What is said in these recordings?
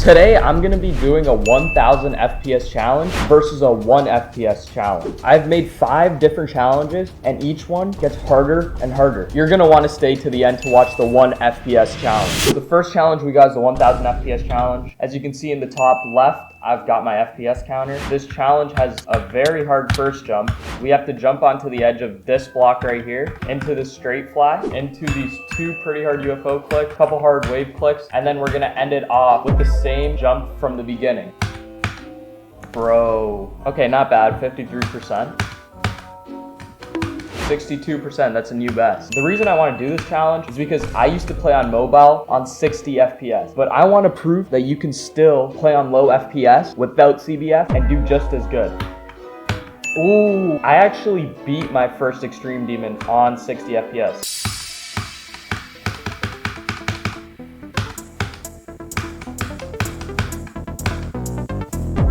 Today, I'm gonna be doing a 1000 FPS challenge versus a 1 FPS challenge. I've made 5 different challenges and each one gets harder and harder. You're gonna wanna stay to the end to watch the 1 FPS challenge. So the first challenge we got is the 1000 FPS challenge. As you can see in the top left, I've got my FPS counter. This challenge has a very hard first jump. We have to jump onto the edge of this block right here, into the straight fly, into these 2 pretty hard UFO clicks, couple hard wave clicks, and then we're gonna end it off with the same jump from the beginning. Bro. Okay, not bad, 53%. 62%, that's a new best. The reason I want to do this challenge is because I used to play on mobile on 60 FPS, but I want to prove that you can still play on low FPS without CBF and do just as good. Ooh, I actually beat my first Extreme Demon on 60 FPS.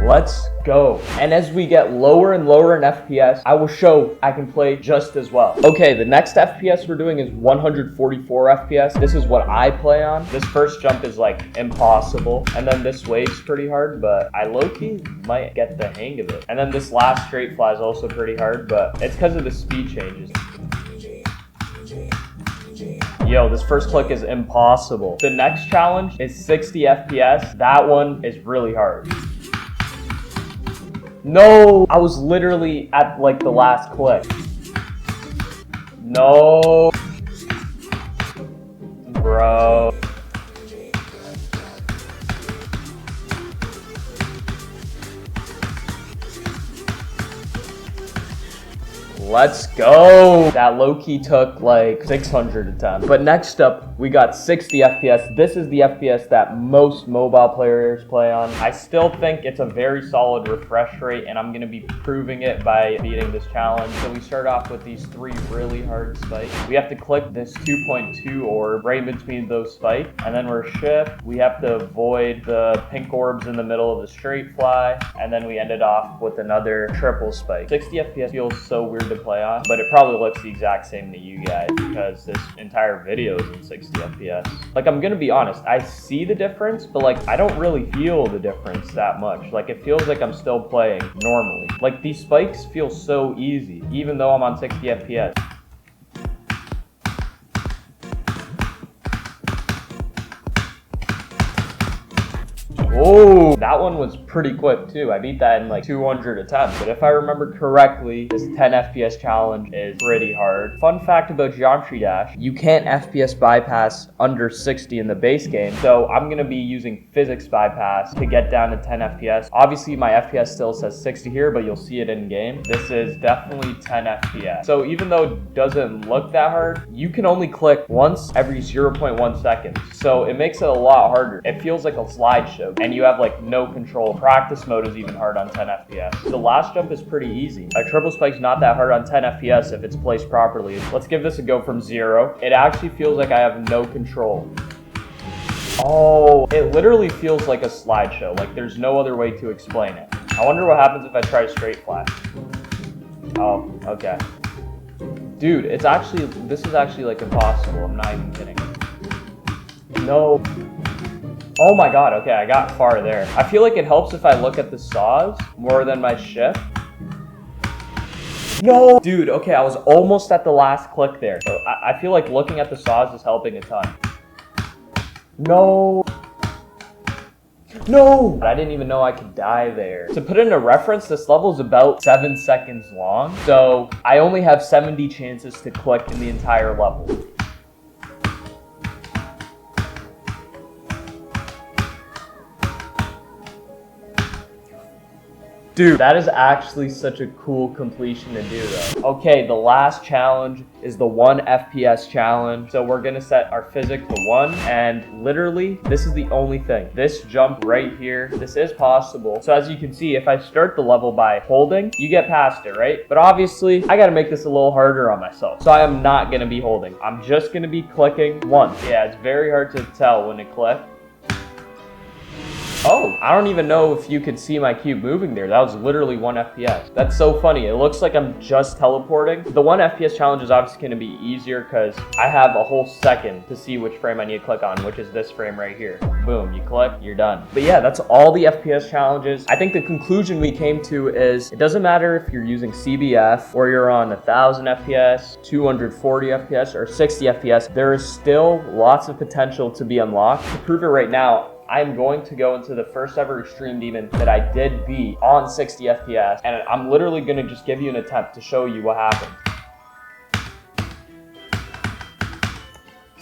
Let's go. And as we get lower and lower in FPS, I will show I can play just as well. Okay, the next FPS we're doing is 144 FPS. This is what I play on. This first jump is like impossible. And then this wave's pretty hard, but I low-key might get the hang of it. And then this last straight fly is also pretty hard, but it's because of the speed changes. Yo, this first click is impossible. The next challenge is 60 FPS. That one is really hard. No, I was literally at like the last click. No, bro. Let's go. That low-key took like 600 attempts. But next up, we got 60 FPS. This is the FPS that most mobile players play on. I still think it's a very solid refresh rate, and I'm gonna be proving it by beating this challenge. So we start off with these 3 really hard spikes. We have to click this 2.2 orb right in between those spikes, and then we're shift. We have to avoid the pink orbs in the middle of the straight fly, and then we ended off with another triple spike. 60 FPS feels so weird to play on, but it probably looks the exact same to you guys because this entire video is in 60 FPS. Like, I'm gonna be honest, I see the difference, but like, I don't really feel the difference that much. Like, it feels like I'm still playing normally. Like, these spikes feel so easy, even though I'm on 60 FPS. Oh, that one was pretty quick too. I beat that in like 200 attempts. But if I remember correctly, this 10 FPS challenge is pretty hard. Fun fact about Geometry Dash, you can't FPS bypass under 60 in the base game. So I'm gonna be using physics bypass to get down to 10 FPS. Obviously my FPS still says 60 here, but you'll see it in game. This is definitely 10 FPS. So even though it doesn't look that hard, you can only click once every 0.1 seconds. So it makes it a lot harder. It feels like a slideshow. And you have like no control. Practice mode is even hard on 10 FPS. The last jump is pretty easy. A triple spike's not that hard on 10 FPS if it's placed properly. Let's give this a go from 0. It actually feels like I have no control. Oh, it literally feels like a slideshow. Like there's no other way to explain it. I wonder what happens if I try straight fly. Oh, okay. Dude, this is actually like impossible. I'm not even kidding. No. Oh my god, okay, I got far there. I feel like it helps if I look at the saws more than my shift. No! Dude, okay, I was almost at the last click there. So I feel like looking at the saws is helping a ton. No! No! I didn't even know I could die there. To put in a reference, this level is about 7 seconds long. So I only have 70 chances to click in the entire level. Dude, that is actually such a cool completion to do though. Okay, the last challenge is the 1 FPS challenge. So we're gonna set our physics to 1, and literally, this is the only thing. This jump right here, this is possible. So as you can see, if I start the level by holding, you get past it, right? But obviously, I gotta make this a little harder on myself. So I am not gonna be holding. I'm just gonna be clicking once. Yeah, it's very hard to tell when it clicks. Oh, I don't even know if you could see my cube moving there. That was literally 1 FPS. That's so funny. It looks like I'm just teleporting. The 1 FPS challenge is obviously going to be easier because I have a whole second to see which frame I need to click on, which is this frame right here. Boom, you click, you're done. But yeah, that's all the FPS challenges. I think the conclusion we came to is it doesn't matter if you're using CBF or you're on 1000 FPS, 240 FPS, or 60 FPS. There is still lots of potential to be unlocked. To prove it right now, I'm going to go into the first ever Extreme Demon that I did beat on 60 FPS, and I'm literally going to just give you an attempt to show you what happened.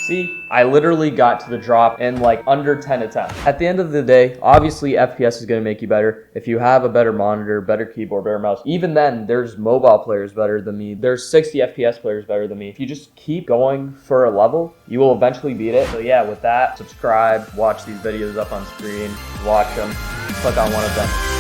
See, I literally got to the drop in like under 10 attempts. At the end of the day, obviously FPS is going to make you better. If you have a better monitor, better keyboard, better mouse, even then there's mobile players better than me. There's 60 FPS players better than me. If you just keep going for a level, you will eventually beat it. So yeah, with that, subscribe, watch these videos up on screen, watch them, click on one of them.